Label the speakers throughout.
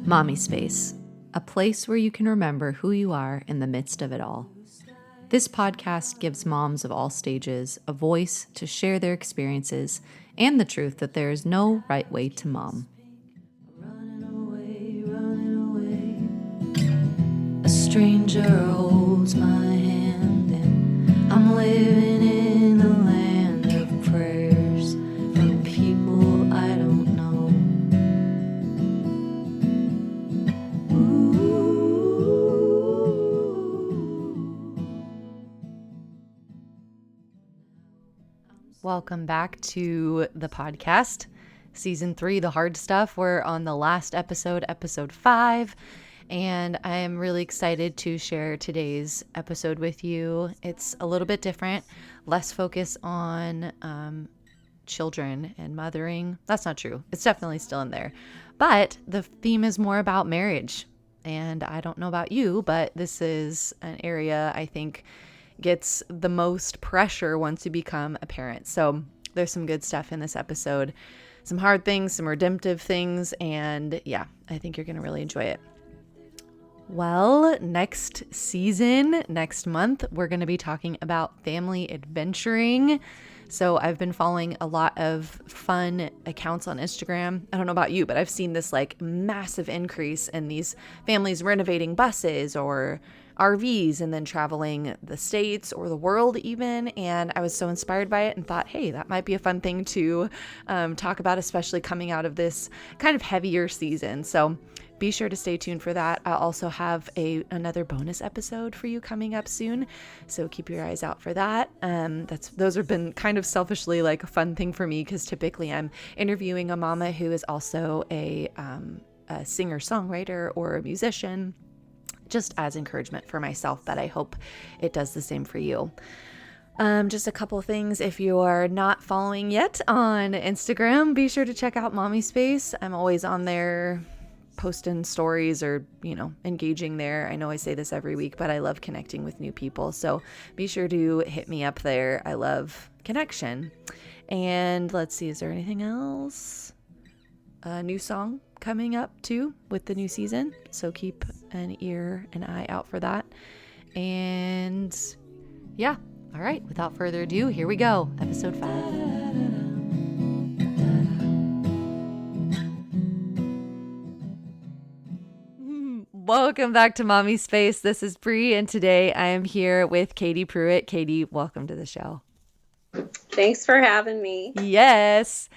Speaker 1: Mommispace, a place where you can remember who you are in the midst of it all. This podcast gives moms of all stages a voice to share their experiences and the truth that there is no right way to mom. A stranger holds my hand and I'm living in a land of prayers from people I don't know. Welcome back to the podcast, Season 3, The Hard Stuff. We're on the last episode, episode 5, and I am really excited to share today's episode with you. It's a little bit different, less focus on children and mothering. That's not true. It's definitely still in there. But the theme is more about marriage. And I don't know about you, but this is an area I think gets the most pressure once you become a parent. So there's some good stuff in this episode, some hard things, some redemptive things, and yeah, I think you're going to really enjoy it. Well, next season, next month, we're going to be talking about family adventuring. So I've been following a lot of fun accounts on Instagram. I don't know about you, but I've seen this like massive increase in these families renovating buses or RVs and then traveling the States or the world even. And I was so inspired by it and thought, hey, that might be a fun thing to talk about, especially coming out of this kind of heavier season. So be sure to stay tuned for that. I'll also have another bonus episode for you coming up soon. So keep your eyes out for that. Those have been kind of selfishly like a fun thing for me because typically I'm interviewing a mama who is also a singer-songwriter or a musician, just as encouragement for myself, but I hope it does the same for you. Just a couple things. If you are not following yet on Instagram, be sure to check out Mommispace. I'm always on there posting stories or, engaging there. I know I say this every week, but I love connecting with new people. So be sure to hit me up there. I love connection. And let's see, is there anything else? A new song coming up too with the new season. So keep an eye out for that. And yeah, all right, without further ado, here we go. Episode 5. Welcome back to Mommispace. This is Bree, and today I am here with Katie Pruett. Katie, welcome to the show.
Speaker 2: Thanks for having me.
Speaker 1: Yes.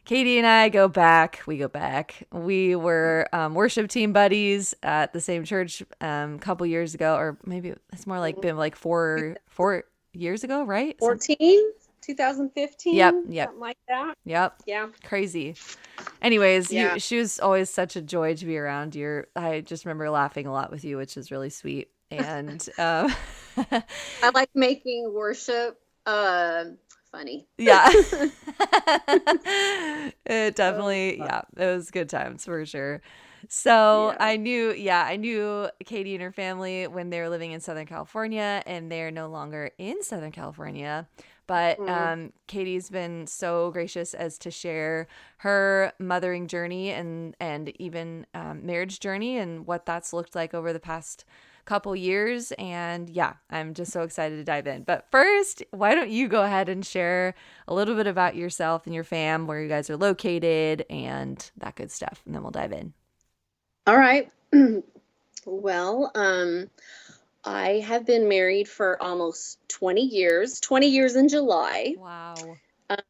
Speaker 1: Katie and I go back. We were worship team buddies at the same church a couple years ago, or maybe it's more like been like four years ago, right?
Speaker 2: 2015.
Speaker 1: Yep.
Speaker 2: Something like that.
Speaker 1: Yep.
Speaker 2: Yeah.
Speaker 1: Craisy. Anyways,
Speaker 2: yeah.
Speaker 1: She was always such a joy to be around. I just remember laughing a lot with you, which is really sweet. And
Speaker 2: I like making worship funny.
Speaker 1: Yeah. It definitely, it was good times for sure. So yeah. I knew Katie and her family when they were living in Southern California, and they're no longer in Southern California. But Katie's been so gracious as to share her mothering journey and even marriage journey and what that's looked like over the past couple years. And yeah, I'm just so excited to dive in. But first, why don't you go ahead and share a little bit about yourself and your fam, where you guys are located and that good stuff. And then we'll dive in.
Speaker 2: All right. Well, I have been married for almost 20 years in July.
Speaker 1: Wow.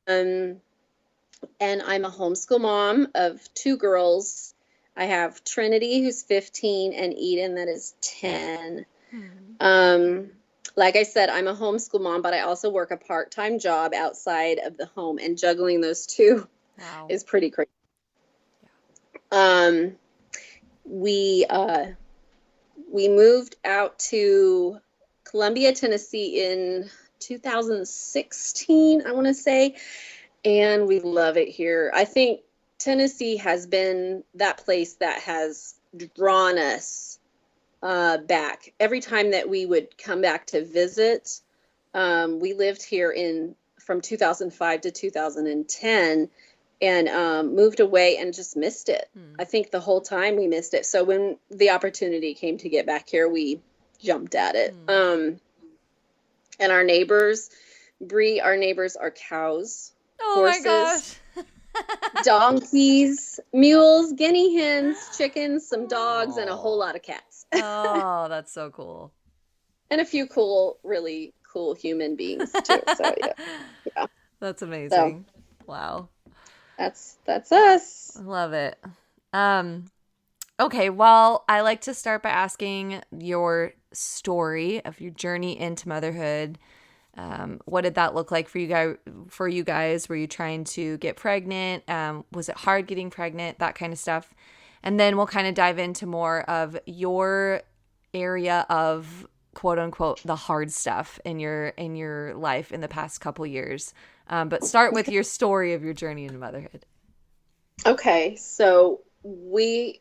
Speaker 2: And I'm a homeschool mom of 2 girls. I have Trinity, who's 15, and Eden, that is 10. Like I said, I'm a homeschool mom, but I also work a part-time job outside of the home, and juggling those two is pretty crazy. Yeah. We moved out to Columbia, Tennessee in 2016, I want to say, and we love it here. I think Tennessee has been that place that has drawn us back. Every time that we would come back to visit, we lived here from 2005 to 2010, and moved away and just missed it.
Speaker 1: Hmm.
Speaker 2: I think the whole time we missed it. So when the opportunity came to get back here, we jumped at it. And our neighbors, Bree, our neighbors are cows,
Speaker 1: Oh my
Speaker 2: horses,
Speaker 1: gosh.
Speaker 2: donkeys, mules, guinea hens, chickens, some dogs, and a whole
Speaker 1: Oh.
Speaker 2: lot of cats.
Speaker 1: Oh, that's so cool.
Speaker 2: And a few cool, really cool human beings too. So yeah. Yeah.
Speaker 1: That's
Speaker 2: So
Speaker 1: amazing. Wow.
Speaker 2: that's us.
Speaker 1: Love it. Um, okay, well, I like to start by asking your story of your journey into motherhood. What did that look like for you guys? Were you trying to get pregnant? Was it hard getting pregnant? That kind of stuff. And then we'll kind of dive into more of your area of quote unquote the hard stuff in your life in the past couple years. But start with your story of your journey into motherhood.
Speaker 2: Okay, so when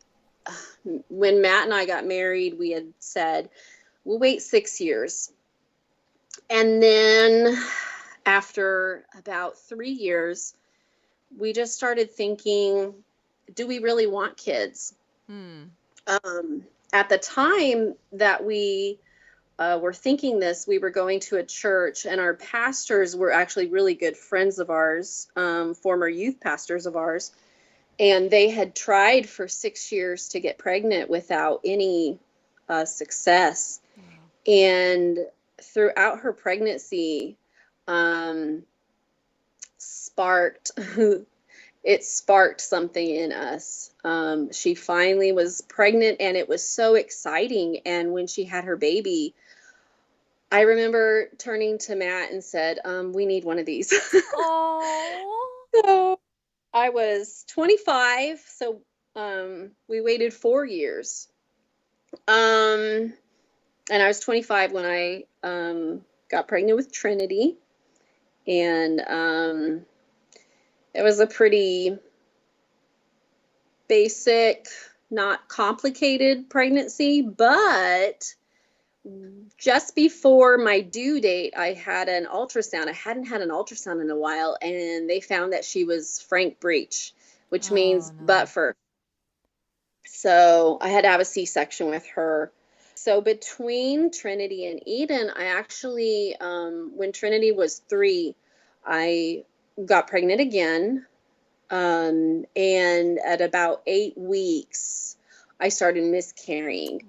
Speaker 2: Matt and I got married, we had said we'll wait 6 years. And then after about 3 years, we just started thinking, do we really want kids? At the time that we were thinking this, we were going to a church, and our pastors were actually really good friends of ours, former youth pastors of ours. And they had tried for 6 years to get pregnant without any success. Wow. And throughout her pregnancy, it sparked something in us. She finally was pregnant, and it was so exciting. And when she had her baby, I remember turning to Matt and said, we need one of these.
Speaker 1: Oh.
Speaker 2: So I was 25, so we waited 4 years. And I was 25 when I got pregnant with Trinity. And it was a pretty basic, not complicated pregnancy, but just before my due date, I had an ultrasound. I hadn't had an ultrasound in a while, and they found that she was frank breech, which means butt first. So I had to have a C-section with her. So between Trinity and Eden, I actually, when Trinity was 3, I got pregnant again. And at about 8 weeks, I started miscarrying.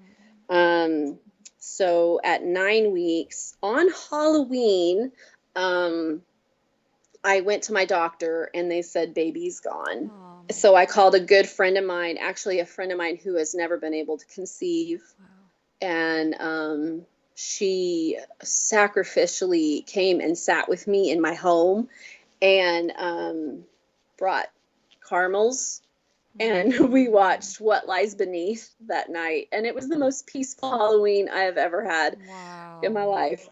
Speaker 2: So at 9 weeks on Halloween, I went to my doctor, and they said, baby's gone. So I called a good friend of mine, actually a friend of mine who has never been able to conceive. Wow. And she sacrificially came and sat with me in my home, and brought caramels, and we watched What Lies Beneath that night. And it was the most peaceful Halloween I have ever had in my life.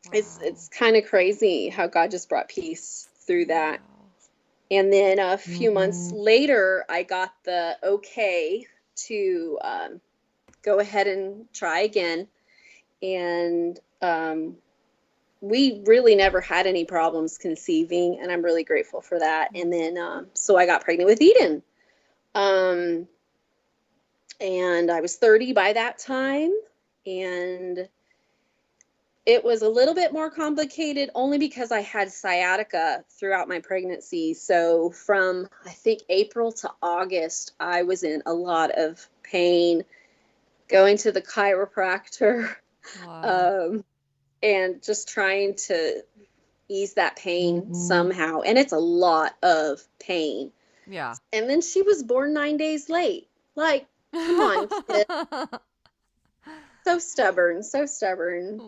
Speaker 2: Wow. It's kind of crazy how God just brought peace through that. Wow. And then a few months later, I got the okay to go ahead and try again. And we really never had any problems conceiving, and I'm really grateful for that. And then so I got pregnant with Eden. And I was 30 by that time, and it was a little bit more complicated only because I had sciatica throughout my pregnancy. So from, I think, April to August, I was in a lot of pain, going to the chiropractor. Wow. And just trying to ease that pain somehow. And it's a lot of pain. Yeah. And then she was born 9 days late. Like, come on, kid. So stubborn, so stubborn.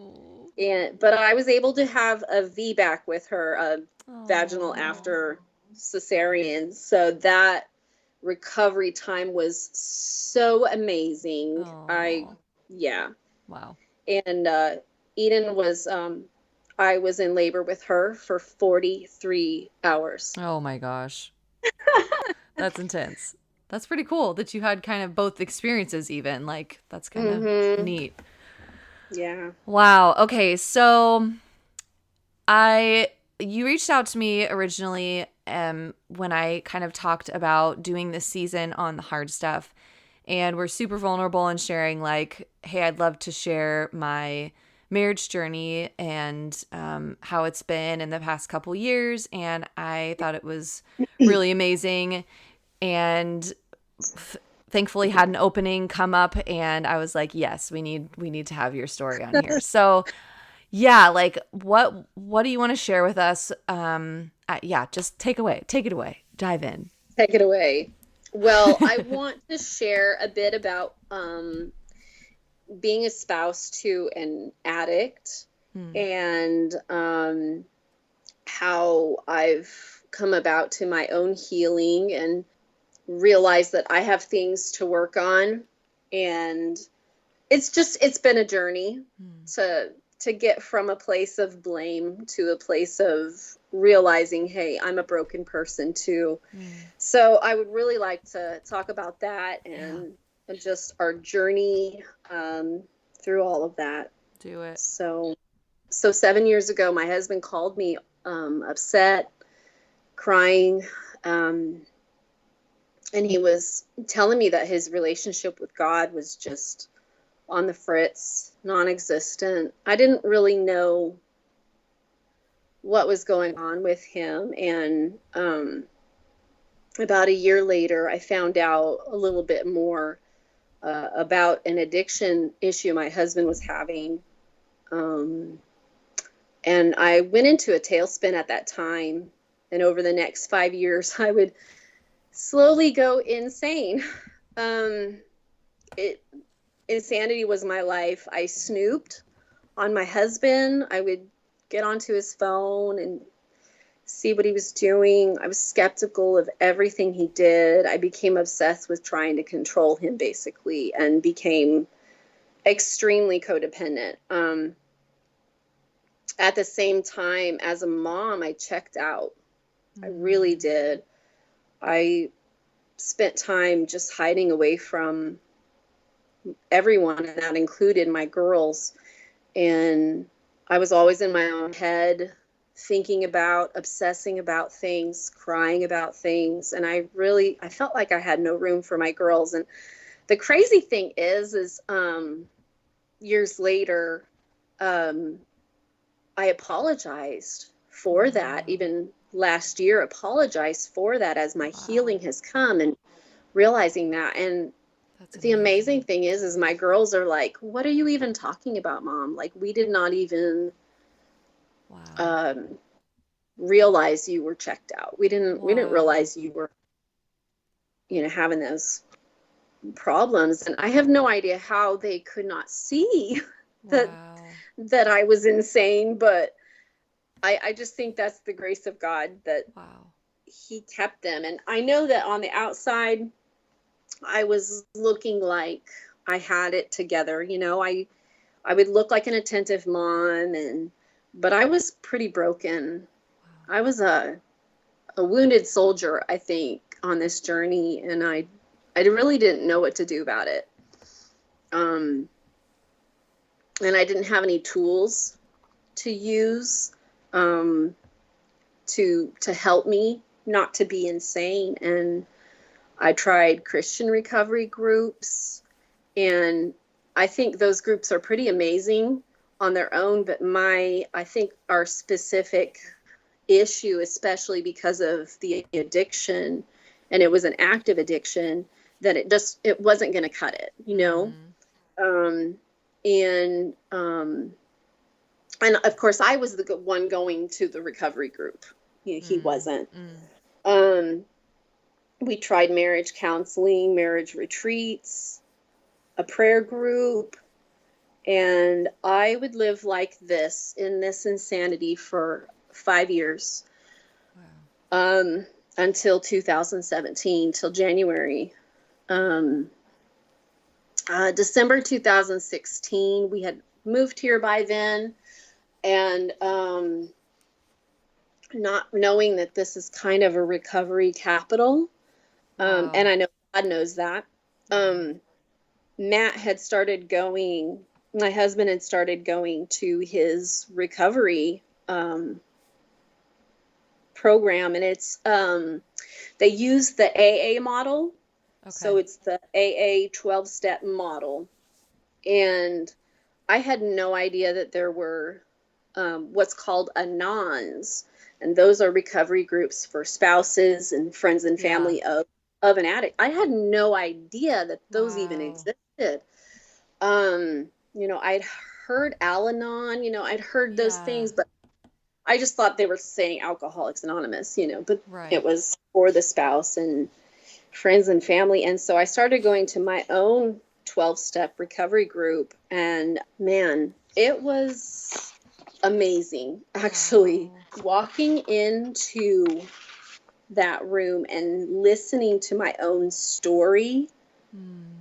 Speaker 2: But I was able to have a VBAC with her, vaginal after cesarean. So that recovery time was so amazing. Yeah. Wow. And Eden was, I was in labor with her for 43 hours.
Speaker 1: Oh my gosh. That's intense. That's pretty cool that you had kind of both experiences even. Like, that's kind of neat.
Speaker 2: Yeah.
Speaker 1: Wow. Okay. So I you reached out to me originally when I kind of talked about doing this season on the hard stuff. And we're super vulnerable and sharing, like, hey, I'd love to share my marriage journey and how it's been in the past couple years. And I thought it was really amazing. And thankfully had an opening come up, and I was like, yes, we need to have your story on here. So yeah, like what do you want to share with us? Yeah, just take it away, dive in.
Speaker 2: Take it away. Well, I want to share a bit about being a spouse to an addict and how I've come about to my own healing and realized that I have things to work on. And it's been a journey to get from a place of blame to a place of realizing, hey, I'm a broken person too. So I would really like to talk about that and just our journey through all of that.
Speaker 1: Do it.
Speaker 2: So 7 years ago, my husband called me upset, crying, and he was telling me that his relationship with God was just on the fritz, non-existent. I didn't really know what was going on with him. And about a year later, I found out a little bit more about an addiction issue my husband was having. And I went into a tailspin at that time. And over the next 5 years, I would slowly go insane. Insanity was my life. I snooped on my husband. I would get onto his phone and see what he was doing. I was skeptical of everything he did. I became obsessed with trying to control him, basically, and became extremely codependent. At the same time, as a mom, I checked out. I really did. I spent time just hiding away from everyone, and that included my girls. And I was always in my own head, thinking about, obsessing about things, crying about things. And I felt like I had no room for my girls. And the crazy thing is years later, I apologized for that. Even last year, apologized for that as my healing has come and realizing that. And the amazing thing is my girls are like, what are you even talking about, Mom? Like, we did not even realize you were checked out. We didn't realize you were, having those problems. And I have no idea how they could not see that I was insane, but I just think that's the grace of God that he kept them. And I know that on the outside, I was looking like I had it together. I would look like an attentive mom, but I was pretty broken. I was a wounded soldier, I think, on this journey, and I really didn't know what to do about it. And I didn't have any tools to use to help me not to be insane. And I tried Christian recovery groups, and I think those groups are pretty amazing on their own, but I think our specific issue, especially because of the addiction, and it was an active addiction, that it wasn't going to cut it, and of course I was the one going to the recovery group. He wasn't. We tried marriage counseling, marriage retreats, a prayer group, and I would live like this, in this insanity, for 5 years. Until 2017, till January. December 2016, we had moved here by then, and not knowing that this is kind of a recovery capital. And I know God knows that. Matt had started going, my husband had started going to his recovery program, and it's they use the AA model. So
Speaker 1: Okay.
Speaker 2: it's the AA 12-step model. And I had no idea that there were what's called anons, and those are recovery groups for spouses and friends and
Speaker 1: Yeah.
Speaker 2: family of an addict. I had no idea that those even
Speaker 1: Wow.
Speaker 2: existed. I'd heard Al-Anon, I'd heard those
Speaker 1: Yeah.
Speaker 2: things, but I just thought they were saying Alcoholics Anonymous, but it
Speaker 1: Right.
Speaker 2: was for the spouse and friends and family. And so I started going to my own 12-step recovery group, and man, it was amazing, actually.
Speaker 1: Wow.
Speaker 2: Walking into that room and listening to my own story,
Speaker 1: Hmm.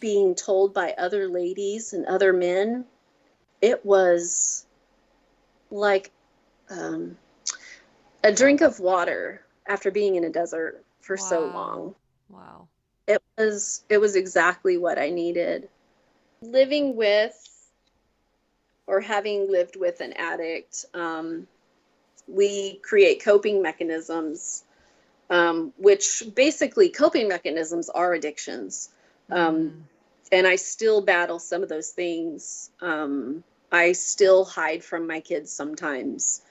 Speaker 2: being told by other ladies and other men, it was like um, a drink of water after being in a desert for so
Speaker 1: Wow.
Speaker 2: long.
Speaker 1: Wow.
Speaker 2: It was exactly what I needed. Living with or having lived with an addict, we create coping mechanisms, which basically coping mechanisms are addictions. Um,
Speaker 1: Hmm.
Speaker 2: and I still battle some of those things. I still hide from my kids sometimes.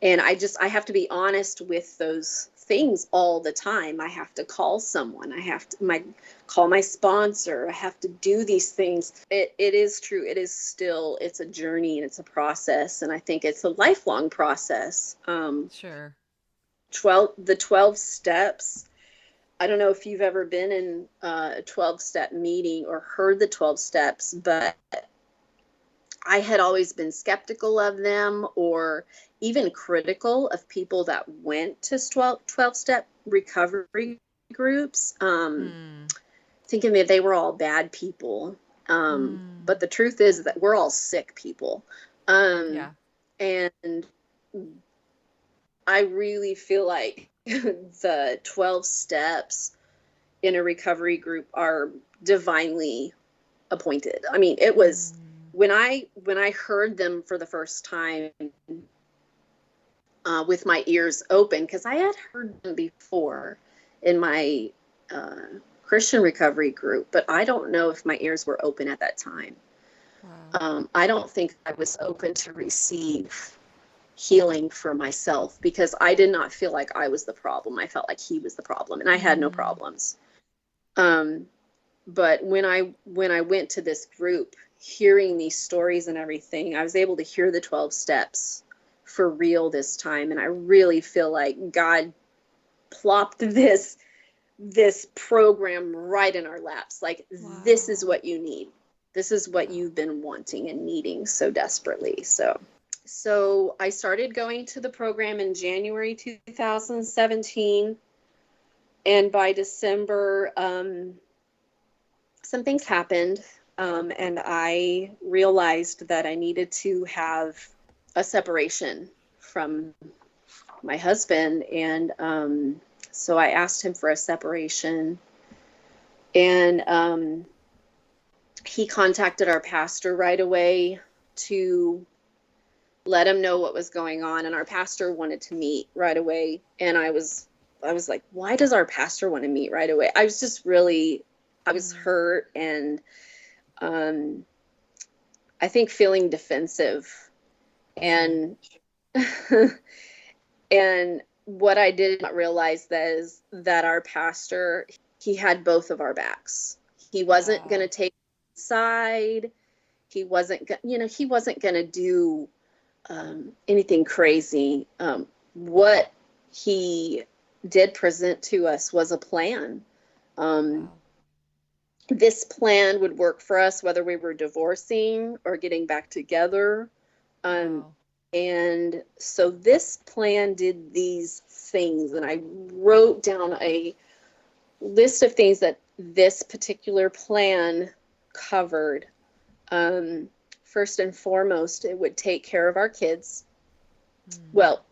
Speaker 2: And I have to be honest with those things all the time. I have to call someone. I have to call my sponsor. I have to do these things. It is true. It's a journey and it's a process. And I think it's a lifelong process.
Speaker 1: Sure.
Speaker 2: 12 steps. I don't know if you've ever been in a 12-step meeting or heard the 12 steps, but I had always been skeptical of them or even critical of people that went to 12-step recovery groups,
Speaker 1: Hmm.
Speaker 2: thinking that they were all bad people. But
Speaker 1: Hmm.
Speaker 2: the truth is that we're all sick people. Um,
Speaker 1: Yeah.
Speaker 2: and I really feel like the 12 steps in a recovery group are divinely appointed. I mean, it was
Speaker 1: Hmm.
Speaker 2: when I heard them for the first time, with my ears open, because I had heard them before in my uh, Christian recovery group, but I don't know if my ears were open at that time.
Speaker 1: Wow.
Speaker 2: I don't think I was open to receive healing for myself because I did not feel like I was the problem. I felt like he was the problem, and I had no
Speaker 1: Hmm.
Speaker 2: problems. Um, but when I went to this group, hearing these stories and everything, I was able to hear the 12 steps for real this time, and I really feel like God plopped this program right in our laps. Like, this is
Speaker 1: Wow.
Speaker 2: what you need. This is what
Speaker 1: Wow.
Speaker 2: you've been wanting and needing so desperately. So I started going to the program in January 2017, and by December, some things happened, and I realized that I needed to have a separation from my husband. And so I asked him for a separation, and he contacted our pastor right away to let him know what was going on. And our pastor wanted to meet right away. And I was like, why does our pastor want to meet right away? I was
Speaker 1: Hmm.
Speaker 2: hurt, and um, I think feeling defensive.
Speaker 1: Sure.
Speaker 2: And and what I did not realize that is that our pastor, he had both of our backs. He wasn't going to
Speaker 1: Wow.
Speaker 2: take side. He wasn't going to do anything crazy. What he did present to us was a plan. Um,
Speaker 1: Wow.
Speaker 2: this plan would work for us whether we were divorcing or getting back together. Um,
Speaker 1: Wow.
Speaker 2: and so this plan did these things, and I wrote down a list of things that this particular plan covered. Um, First and foremost, it would take care of our kids.
Speaker 1: Hmm.
Speaker 2: Well,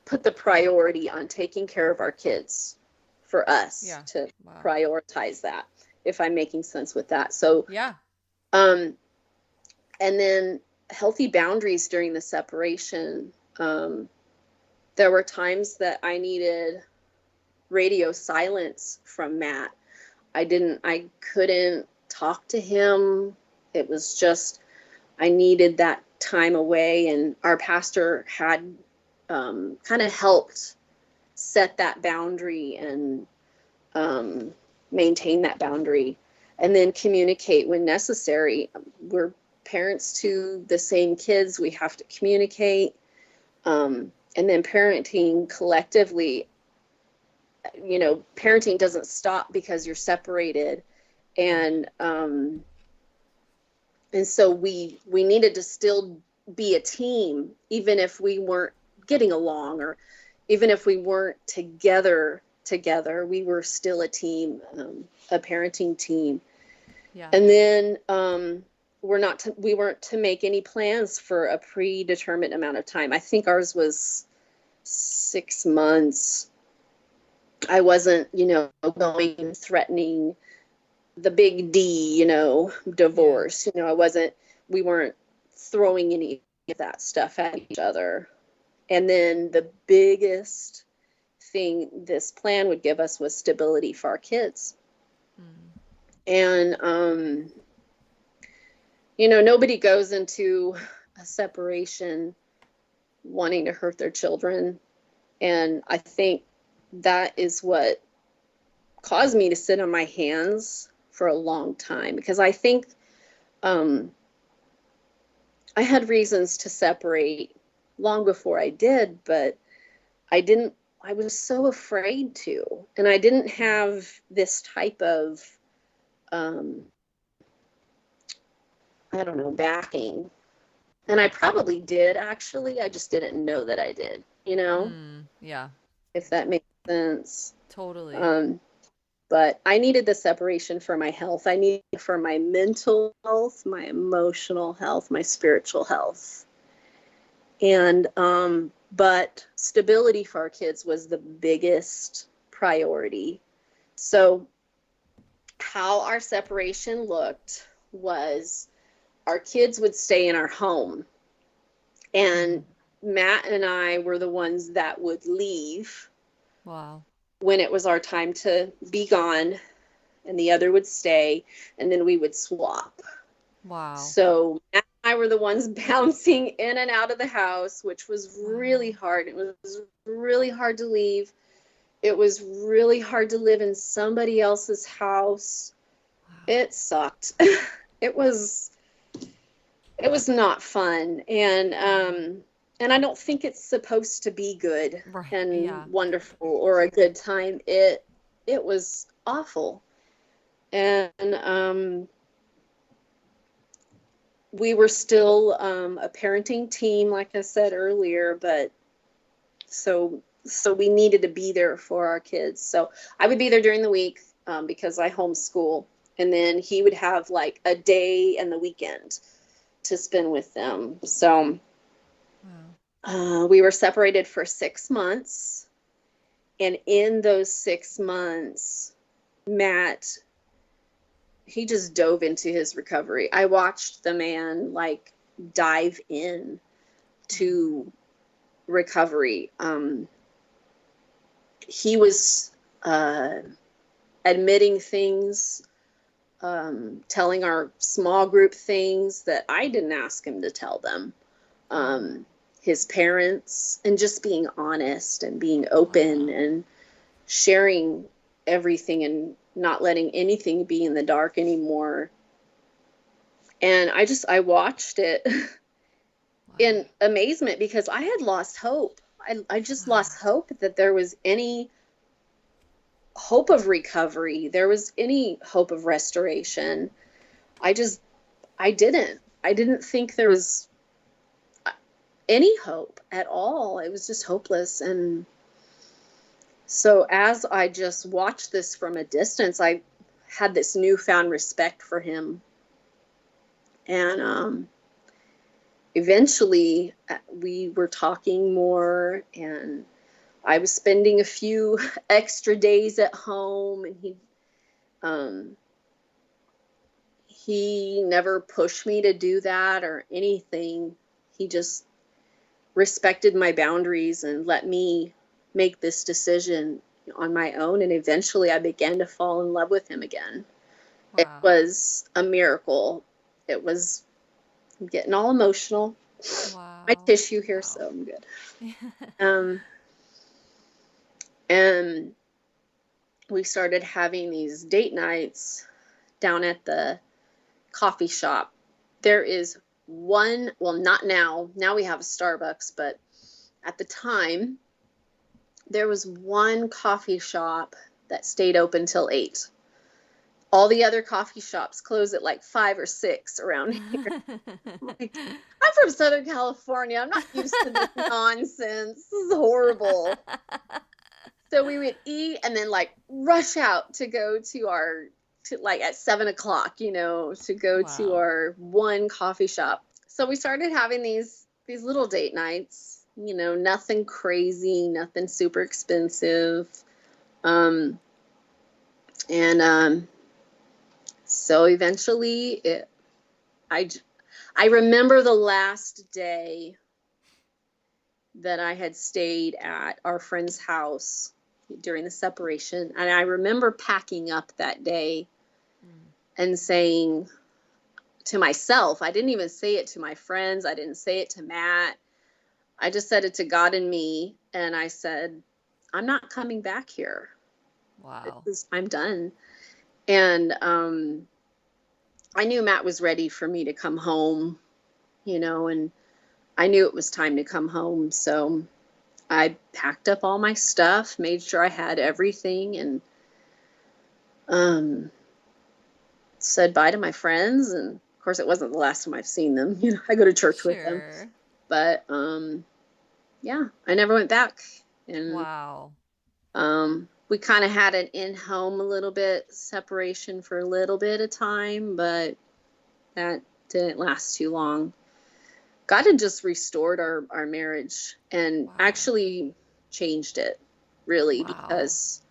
Speaker 2: put the priority on taking care of our kids for us
Speaker 1: Yeah.
Speaker 2: to
Speaker 1: Wow.
Speaker 2: prioritize that, if I'm making sense with that. So,
Speaker 1: Yeah.
Speaker 2: um, and then healthy boundaries during the separation. Um, There were times that I needed radio silence from Matt. I couldn't talk to him. It was just, I needed that time away, and our pastor had kind of helped set that boundary and maintain that boundary, and then communicate when necessary. We're parents to the same kids. We have to communicate. And then parenting collectively, parenting doesn't stop because you're separated. And so we needed to still be a team, even if we weren't getting along, or even if we weren't together, we were still a team, a parenting team.
Speaker 1: Yeah.
Speaker 2: And then we weren't to make any plans for a predetermined amount of time. I think ours was 6 months. I wasn't, going and threatening the big D, divorce. We weren't throwing any of that stuff at each other. And then the biggest thing this plan would give us was stability for our kids. And, nobody goes into a separation wanting to hurt their children. And I think that is what caused me to sit on my hands for a long time, because I think I had reasons to separate long before I did, but I was so afraid to, and I didn't have this type of, backing. And I probably did, actually. I just didn't know that I did,
Speaker 1: Yeah,
Speaker 2: if that makes sense.
Speaker 1: totally.
Speaker 2: But I needed the separation for my health. I needed it for my mental health, my emotional health, my spiritual health. And, but stability for our kids was the biggest priority. So how our separation looked was our kids would stay in our home, and Matt and I were the ones that would leave.
Speaker 1: Wow.
Speaker 2: When it was our time to be gone, and the other would stay, and then we would swap.
Speaker 1: Wow.
Speaker 2: So Matt and I were the ones bouncing in and out of the house, which was really hard. It was really hard to leave. It was really hard to live in somebody else's house.
Speaker 1: Wow.
Speaker 2: It sucked. It was not fun. And I don't think it's supposed to be good and wonderful or a good time. It was awful. And we were still a parenting team, like I said earlier, but so we needed to be there for our kids. So I would be there during the week because I homeschool, and then he would have like a day and the weekend to spend with them. So we were separated for 6 months. And in those 6 months, Matt, he just dove into his recovery. I watched the man like dive in to recovery. He was admitting things, telling our small group things that I didn't ask him to tell them. His parents, and just being honest and being open and sharing everything and not letting anything be in the dark anymore. And I watched it in amazement, because I had lost hope. I just lost hope that there was any hope of recovery. There was any hope of restoration. I didn't think there was any hope at all. It was just hopeless. And so as I just watched this from a distance, I had this newfound respect for him. And eventually we were talking more, and I was spending a few extra days at home, and he never pushed me to do that or anything. He just respected my boundaries and let me make this decision on my own. And eventually I began to fall in love with him again. It
Speaker 1: Wow.
Speaker 2: was a miracle. It was, I'm getting all emotional. My
Speaker 1: Wow.
Speaker 2: tissue here,
Speaker 1: Wow.
Speaker 2: so I'm good. And we started having these date nights down at the coffee shop. There is one, well, not now. Now we have a Starbucks, but at the time, there was one coffee shop that stayed open till 8. All the other coffee shops close at like 5 or 6 around here. Like, I'm from Southern California. I'm not used to this nonsense. This is horrible. So we would eat and then like rush out to go to our, to like at 7 o'clock, you know, to go to
Speaker 1: Wow.
Speaker 2: our one coffee shop. So we started having these little date nights, you know, nothing crazy, nothing super expensive. And so eventually I remember the last day that I had stayed at our friend's house during the separation. And I remember packing up that day and saying to myself, I didn't even say it to my friends. I didn't say it to Matt. I just said it to God and me. And I said, I'm not coming back here.
Speaker 1: Wow.
Speaker 2: I'm done. And I knew Matt was ready for me to come home, you know, and I knew it was time to come home. So I packed up all my stuff, made sure I had everything, and said bye to my friends. And of course, it wasn't the last time I've seen them. You know, I go to church with them.
Speaker 1: Sure.
Speaker 2: But yeah, I never went back. And
Speaker 1: Wow.
Speaker 2: we kind of had an in-home a little bit separation for a little bit of time, but that didn't last too long. God had just restored our marriage and
Speaker 1: Wow.
Speaker 2: actually changed it, really,
Speaker 1: Wow.
Speaker 2: because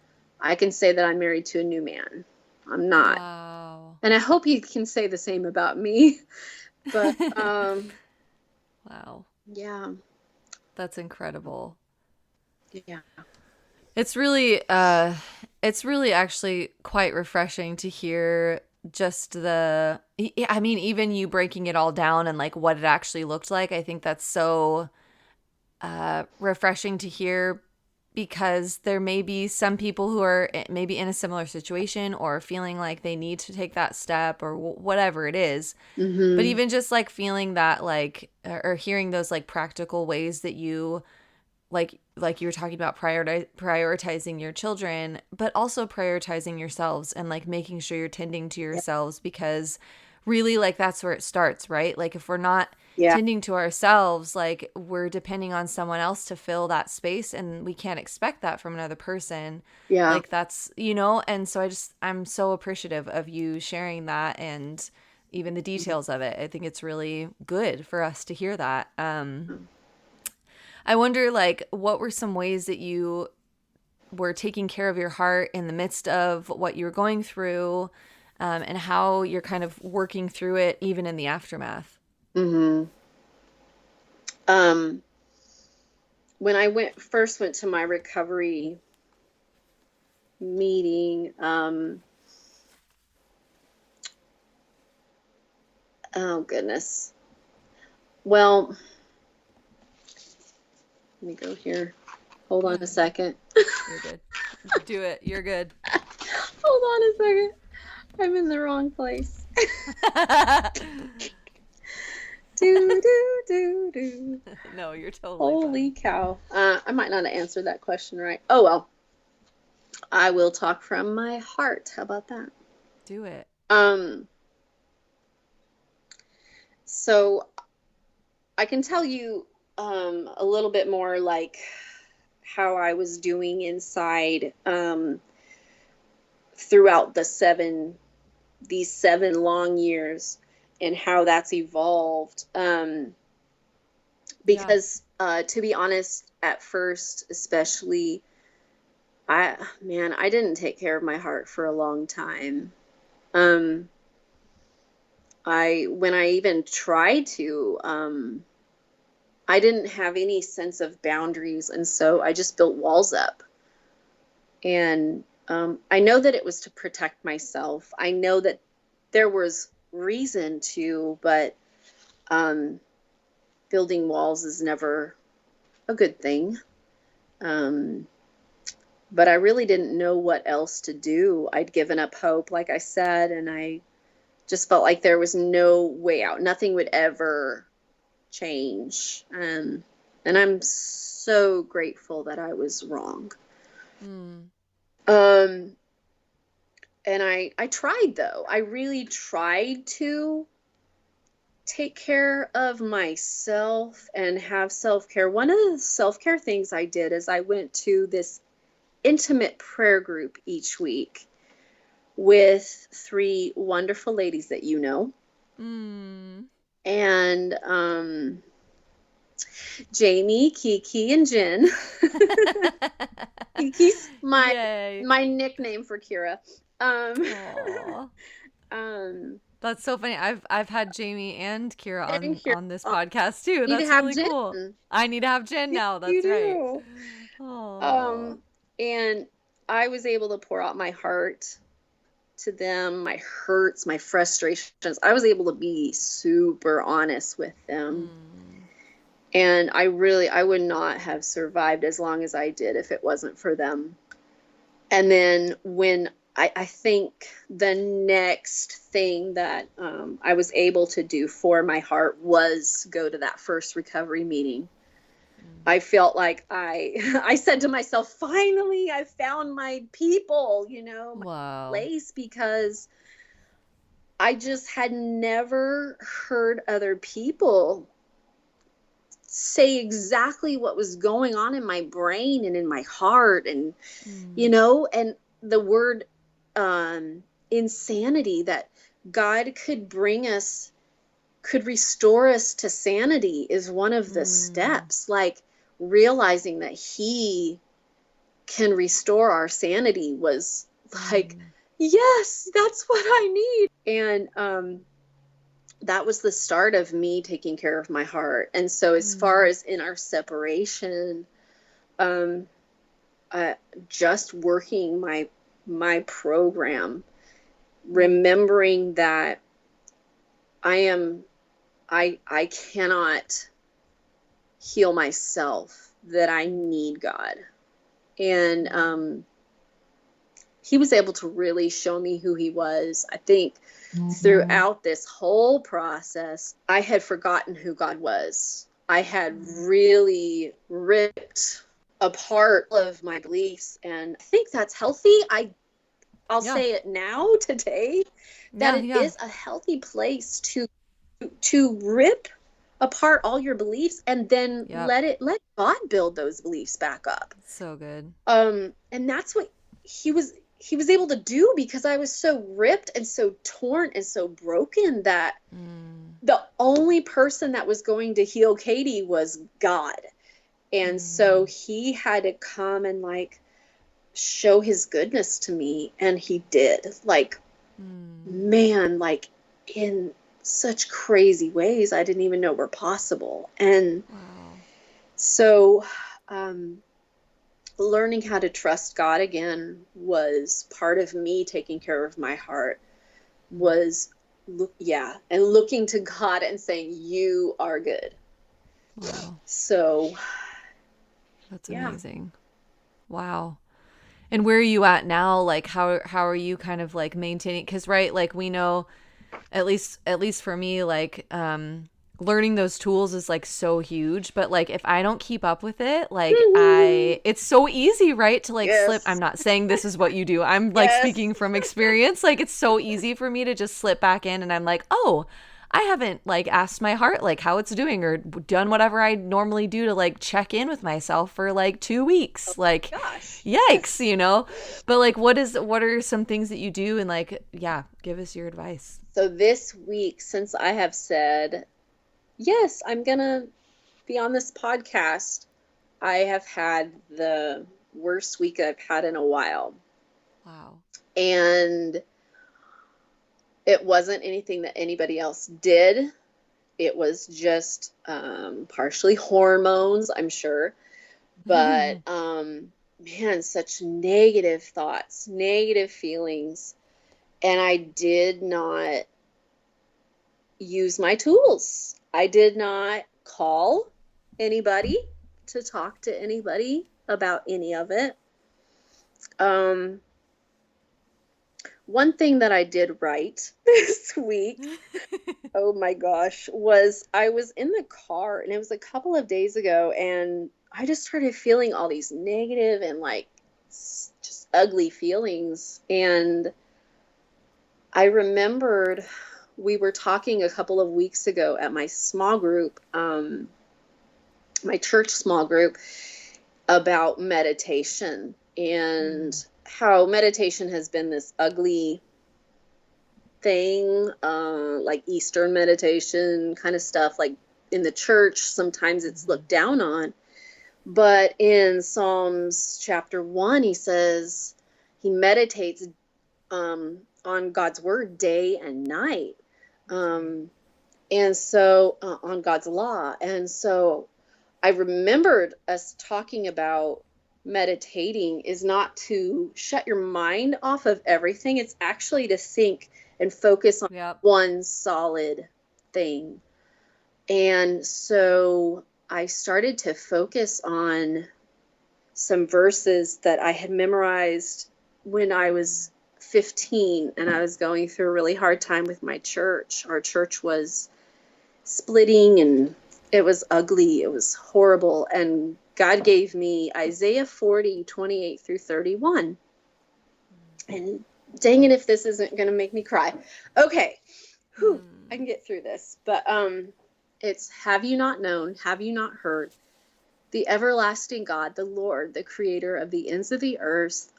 Speaker 2: I can say that I'm married to a new man. I'm not.
Speaker 1: Wow.
Speaker 2: And I hope you can say the same about me. But
Speaker 1: Wow.
Speaker 2: yeah.
Speaker 1: That's incredible.
Speaker 2: Yeah.
Speaker 1: It's really actually quite refreshing to hear just I mean, even you breaking it all down and like what it actually looked like. I think that's so refreshing to hear, because there may be some people who are maybe in a similar situation or feeling like they need to take that step or whatever it is. But
Speaker 2: Mm-hmm.
Speaker 1: even just like feeling that, like, or hearing those like practical ways that you like you were talking about prioritizing your children, but also prioritizing yourselves and like making sure you're tending to yourselves, because really like that's where it starts, right? Like if we're not
Speaker 2: Yeah.
Speaker 1: tending to ourselves, like we're depending on someone else to fill that space, and we can't expect that from another person.
Speaker 2: Yeah.
Speaker 1: Like that's, you know, and so I'm so appreciative of you sharing that and even the details of it. I think it's really good for us to hear that. I wonder, like, what were some ways that you were taking care of your heart in the midst of what you were going through, and how you're kind of working through it even in the aftermath?
Speaker 2: Mm-hmm. When I first went to my recovery meeting, oh goodness. Well, let me go here. Hold on
Speaker 1: Yeah,
Speaker 2: a second.
Speaker 1: you're good. Do it. You're good.
Speaker 2: Hold on a second. I'm in the wrong place. Do, do, do, do.
Speaker 1: No, you're totally
Speaker 2: Holy
Speaker 1: fine.
Speaker 2: cow. I might not have answered that question right. Oh, well. I will talk from my heart. How about that?
Speaker 1: Do it.
Speaker 2: Um, so I can tell you a little bit more like how I was doing inside throughout these 7 long years, and how that's evolved.
Speaker 1: Yeah.
Speaker 2: Because to be honest, at first, especially, I didn't take care of my heart for a long time. Um, when I even tried to, I didn't have any sense of boundaries. And so I just built walls up. And I know that it was to protect myself. I know that there was reason to, but building walls is never a good thing. But I really didn't know what else to do. I'd given up hope, like I said, and I just felt like there was no way out. Nothing would ever change. And I'm so grateful that I was wrong.
Speaker 1: Mm.
Speaker 2: And I tried, though. I really tried to take care of myself and have self-care. One of the self-care things I did is I went to this intimate prayer group each week with 3 wonderful ladies that you know.
Speaker 1: Mm.
Speaker 2: And Jamie, Kiki, and Jen. Kiki's
Speaker 1: Yay.
Speaker 2: my nickname for Kira.
Speaker 1: Aw.
Speaker 2: Um,
Speaker 1: That's so funny. I've had Jamie and Kira
Speaker 2: and Kira,
Speaker 1: on this podcast too.
Speaker 2: need to
Speaker 1: That's
Speaker 2: have
Speaker 1: really
Speaker 2: Jen.
Speaker 1: cool. I need to have Jen
Speaker 2: Yes,
Speaker 1: now.
Speaker 2: you
Speaker 1: That's right.
Speaker 2: do.
Speaker 1: Oh.
Speaker 2: And I was able to pour out my heart to them, my hurts, my frustrations. I was able to be super honest with them.
Speaker 1: Mm.
Speaker 2: And I would not have survived as long as I did if it wasn't for them. And then when I think the next thing that I was able to do for my heart was go to that first recovery meeting. I felt like I said to myself, finally, I found my people, my
Speaker 1: Wow.
Speaker 2: place, because I just had never heard other people say exactly what was going on in my brain and in my heart. And, and the word insanity, that God could could restore us to sanity, is one of the steps. Like, realizing that he can restore our sanity was like, yes, that's what I need. And that was the start of me taking care of my heart. And so as far as in our separation, just working my program, remembering that I cannot heal myself, that I need God. And he was able to really show me who he was. I think throughout this whole process, I had forgotten who God was. I had really ripped apart all of my beliefs, and I think that's healthy. I'll say it now today, that it is a healthy place to rip apart all your beliefs and then let God build those beliefs back up.
Speaker 1: So good.
Speaker 2: And that's what he was able to do, because I was so ripped and so torn and so broken that the only person that was going to heal Katie was God. And so he had to come and show his goodness to me. And he did, man, in such crazy ways I didn't even know were possible. And so learning how to trust God again was part of me taking care of my heart. And looking to God and saying, you are good.
Speaker 1: Wow.
Speaker 2: So
Speaker 1: that's amazing. Wow. And where are you at now? Like, how are you kind of maintaining? Because we know, at least for me, learning those tools is so huge. But if I don't keep up with it, it's so easy, right, to slip. I'm not saying this is what you do. I'm speaking from experience. It's so easy for me to just slip back in, and I'm like, oh, I haven't asked my heart how it's doing, or done whatever I normally do to check in with myself for 2 weeks.
Speaker 2: Gosh.
Speaker 1: Yikes, But what are some things that you do, and give us your advice.
Speaker 2: So this week, since I have said, yes, I'm gonna be on this podcast, I have had the worst week I've had in a while.
Speaker 1: Wow.
Speaker 2: And it wasn't anything that anybody else did it was just partially hormones, I'm sure. But man, such negative thoughts, negative feelings. And I did not use my tools. I did not call anybody to talk to anybody about any of it. One thing that I did right this week, oh my gosh, was I was in the car, and it was a couple of days ago, and I just started feeling all these negative and like just ugly feelings. And I remembered we were talking a couple of weeks ago at my small group, my church small group, about meditation and how meditation has been this ugly thing, like Eastern meditation kind of stuff, like in the church, sometimes it's looked down on. But in Psalms chapter 1, he says he meditates on God's word day and night. And so on God's law. And so I remembered us talking about meditating is not to shut your mind off of everything. It's actually to think and focus on one solid thing. And so I started to focus on some verses that I had memorized when I was 15 and I was going through a really hard time with my church. Our church was splitting and it was ugly. It was horrible. And God gave me Isaiah 40:28 through 31. And dang it if this isn't going to make me cry. Okay. Whew, I can get through this. But it's, have you not known, have you not heard, the everlasting God, the Lord, the creator of the ends of the earth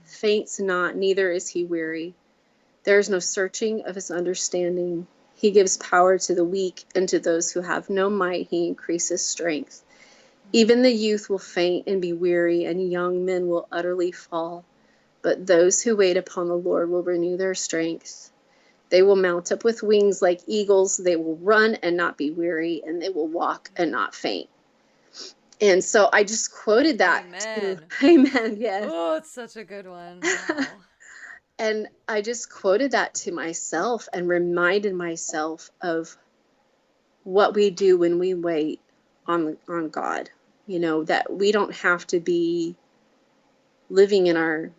Speaker 2: faints not, neither is he weary. There is no searching of his understanding. He gives power to the weak, and to those who have no might he increases strength. Even the youth will faint and be weary, and young men will utterly fall. But those who wait upon the Lord will renew their strength. They will mount up with wings like eagles. They will run and not be weary, and they will walk and not faint. And so I just quoted that.
Speaker 1: Amen.
Speaker 2: Amen. Yes.
Speaker 1: Oh, it's such a good one. Wow.
Speaker 2: And I just quoted that to myself and reminded myself of what we do when we wait on God. You know, that we don't have to be living in our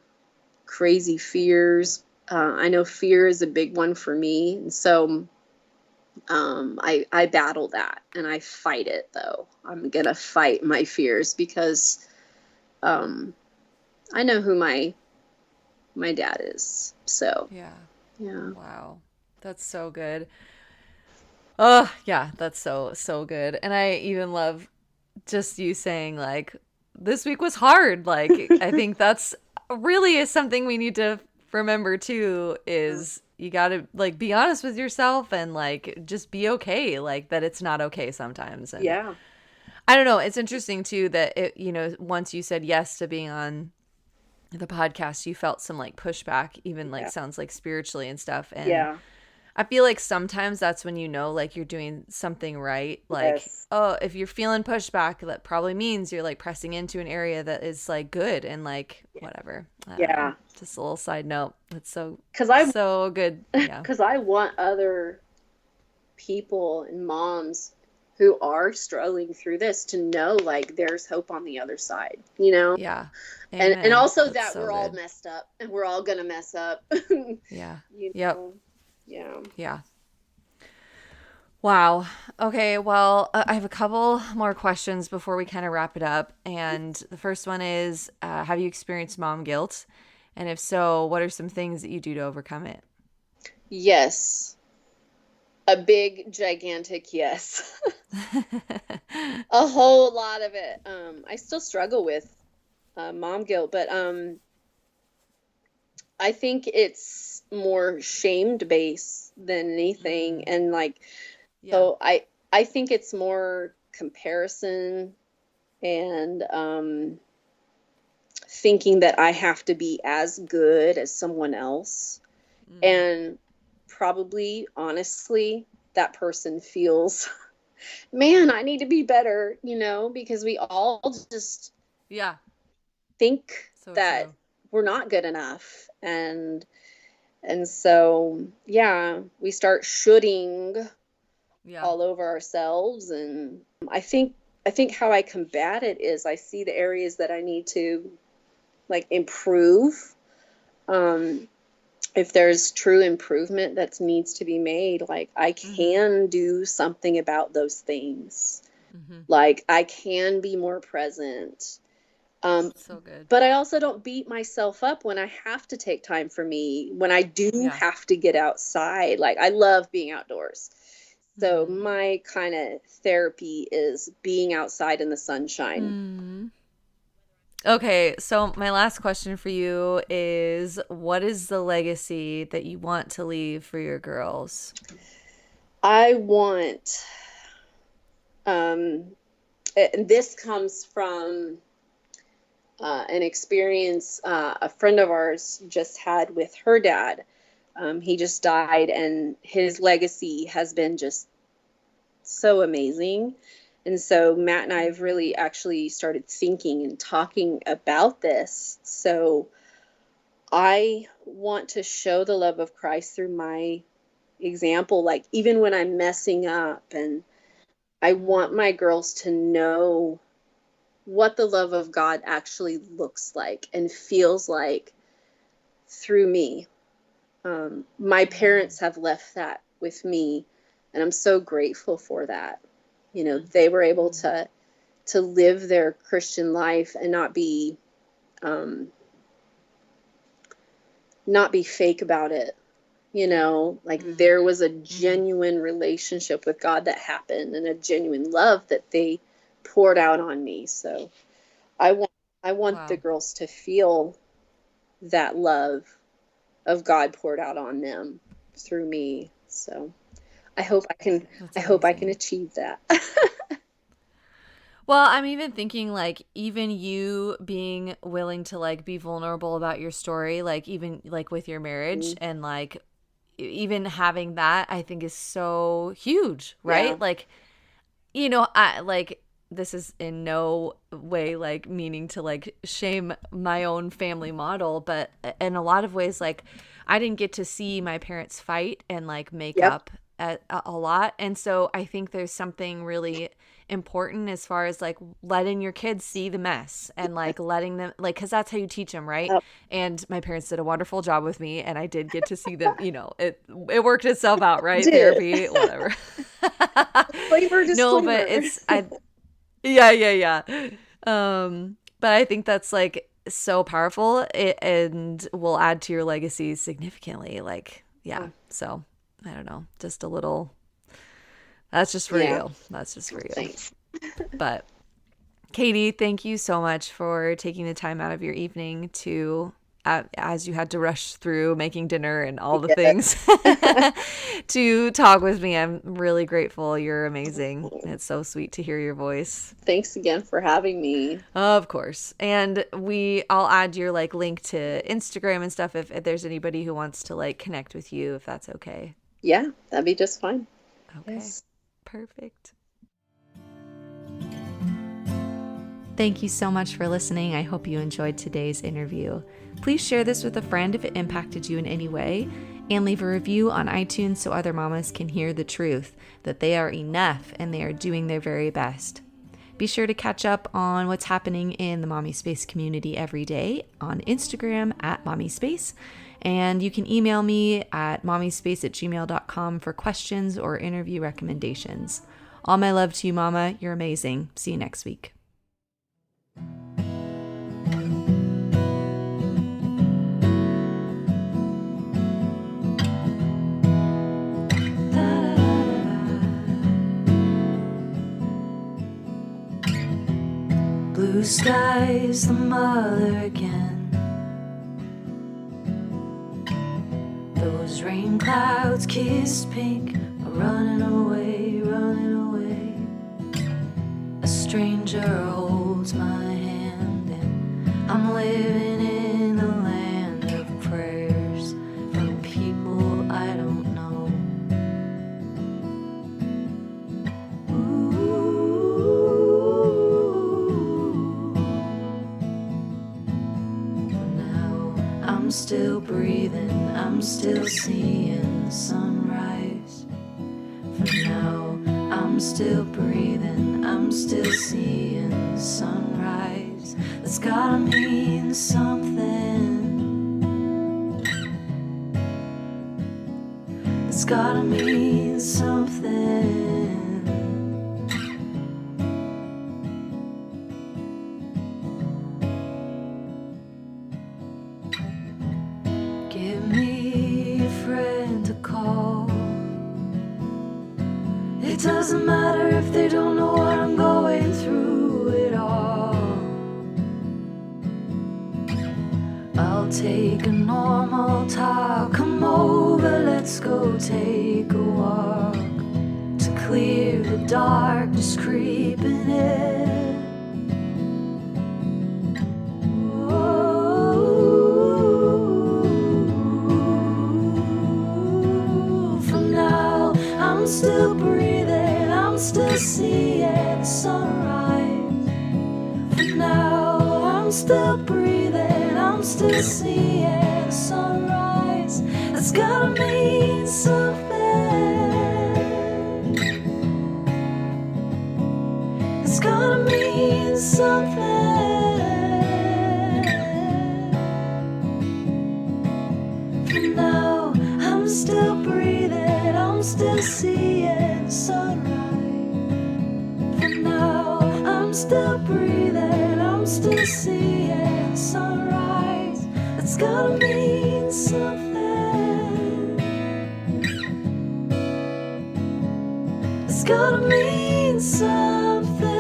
Speaker 2: crazy fears. I know fear is a big one for me. And so I battle that and I fight it, though. I'm going to fight my fears because I know who my dad is. So, yeah.
Speaker 1: Wow. That's so good. Oh, yeah, that's so good. And I even love just you saying like this week was hard. Like I think that's really is something we need to remember too, is you got to like be honest with yourself and like just be okay, like that it's not okay sometimes. And
Speaker 2: yeah.
Speaker 1: I don't know, it's interesting too that it, you know, once you said yes to being on the podcast, you felt some like pushback, even like sounds like spiritually and stuff. And I feel like sometimes that's when you know like you're doing something right. Like, oh, if you're feeling pushback, that probably means you're like pressing into an area that is like good and like whatever. I don't know. Just a little side note. It's so good. Yeah.
Speaker 2: Because I want other people and moms who are struggling through this to know like there's hope on the other side, you know?
Speaker 1: Yeah.
Speaker 2: And also that's that we're all messed up and we're all gonna mess up.
Speaker 1: Yeah.
Speaker 2: You know?
Speaker 1: Yeah. Wow. Okay. Well, I have a couple more questions before we kind of wrap it up. And the first one is, have you experienced mom guilt? And if so, what are some things that you do to overcome it?
Speaker 2: Yes. A big, gigantic yes. A whole lot of it. I still struggle with mom guilt, but I think it's more shamed based than anything. And like, so I think it's more comparison and thinking that I have to be as good as someone else. And probably, honestly, that person feels, man, I need to be better, because we all just
Speaker 1: Yeah.
Speaker 2: think
Speaker 1: So
Speaker 2: that
Speaker 1: true.
Speaker 2: we're not good enough. And so, yeah, we start shoulding
Speaker 1: Yeah.
Speaker 2: all over ourselves. And I think how I combat it is I see the areas that I need to like improve. Um, if there's true improvement that needs to be made, like I can do something about those things.
Speaker 1: Mm-hmm.
Speaker 2: Like I can be more present.
Speaker 1: So good.
Speaker 2: But I also don't beat myself up when I have to take time for me, when I do
Speaker 1: Yeah.
Speaker 2: have to get outside. Like I love being outdoors. So
Speaker 1: Mm-hmm.
Speaker 2: my kind of therapy is being outside in the sunshine.
Speaker 1: Mm. Okay, so my last question for you is, what is the legacy that you want to leave for your girls?
Speaker 2: I want, and this comes from an experience a friend of ours just had with her dad. He just died, and his legacy has been just so amazing. And so Matt and I have really actually started thinking and talking about this. So I want to show the love of Christ through my example, like even when I'm messing up. And I want my girls to know what the love of God actually looks like and feels like through me. My parents have left that with me, and I'm so grateful for that. They were able to live their Christian life and um, not be fake about it. Like there was a genuine relationship with God that happened, and a genuine love that they poured out on me. So I want I want the
Speaker 1: Wow.
Speaker 2: girls to feel that love of God poured out on them through me. So I hope I can
Speaker 1: That's
Speaker 2: I hope I can
Speaker 1: amazing.
Speaker 2: achieve that.
Speaker 1: Well, I'm even thinking like even you being willing to like be vulnerable about your story, like even like with your marriage and like even having that, I think is so huge,
Speaker 2: Yeah.
Speaker 1: right? Like, I like this is in no way like meaning to like shame my own family model, but in a lot of ways, like I didn't get to see my parents fight and like make
Speaker 2: Yep.
Speaker 1: up a lot. And so I think there's something really important as far as like letting your kids see the mess and like letting them like because that's how you teach them, right?
Speaker 2: Yep.
Speaker 1: And my parents did a wonderful job with me, and I did get to see them. It worked itself out, right?
Speaker 2: Did.
Speaker 1: Therapy, whatever.
Speaker 2: Disclaimer,
Speaker 1: No, but
Speaker 2: disclaimer.
Speaker 1: yeah. But I think that's like so powerful and will add to your legacy significantly. Like, yeah. So I don't know, just a little. That's just for
Speaker 2: Yeah.
Speaker 1: you. That's just for you.
Speaker 2: Thanks.
Speaker 1: But Katie, thank you so much for taking the time out of your evening to, as you had to rush through making dinner and all the
Speaker 2: Yeah.
Speaker 1: things, to talk with me. I'm really grateful. You're amazing. It's so sweet to hear your voice.
Speaker 2: Thanks again for having me.
Speaker 1: Of course. And I'll add your like link to Instagram and stuff if there's anybody who wants to like connect with you, if that's okay.
Speaker 2: Yeah, that'd be just fine.
Speaker 1: Okay.
Speaker 2: Yes.
Speaker 1: Perfect. Thank you so much for listening. I hope you enjoyed today's interview. Please share this with a friend if it impacted you in any way, and leave a review on iTunes so other mamas can hear the truth that they are enough and they are doing their very best. Be sure to catch up on what's happening in the Mommispace community every day on Instagram at Mommispace. And you can email me at mommispace@gmail.com for questions or interview recommendations. All my love to you, Mama. You're amazing. See you next week. Blue skies, the mother again. Those rain clouds kissed pink are running away, running away. A stranger holds my hand and I'm living in the land of prayers from people I don't know. I'm still breathing, I'm still seeing the sunrise. For now, I'm still breathing, I'm still seeing the sunrise. That's gotta mean something. It's gotta mean something. Give me a friend to call. It doesn't matter if they don't know what I'm going through at all. I'll take a normal talk. Come over, let's go take a walk to clear the darkness creeping in. I'm still breathing, I'm still seeing the sunrise. For now, I'm still breathing, I'm still seeing the sunrise. That's gotta mean something. It's gotta mean something. For now, I'm still breathing, I'm still seeing the sunrise. For now, I'm still breathing, I'm still seeing the sunrise. That's gotta mean something. It's gotta mean something.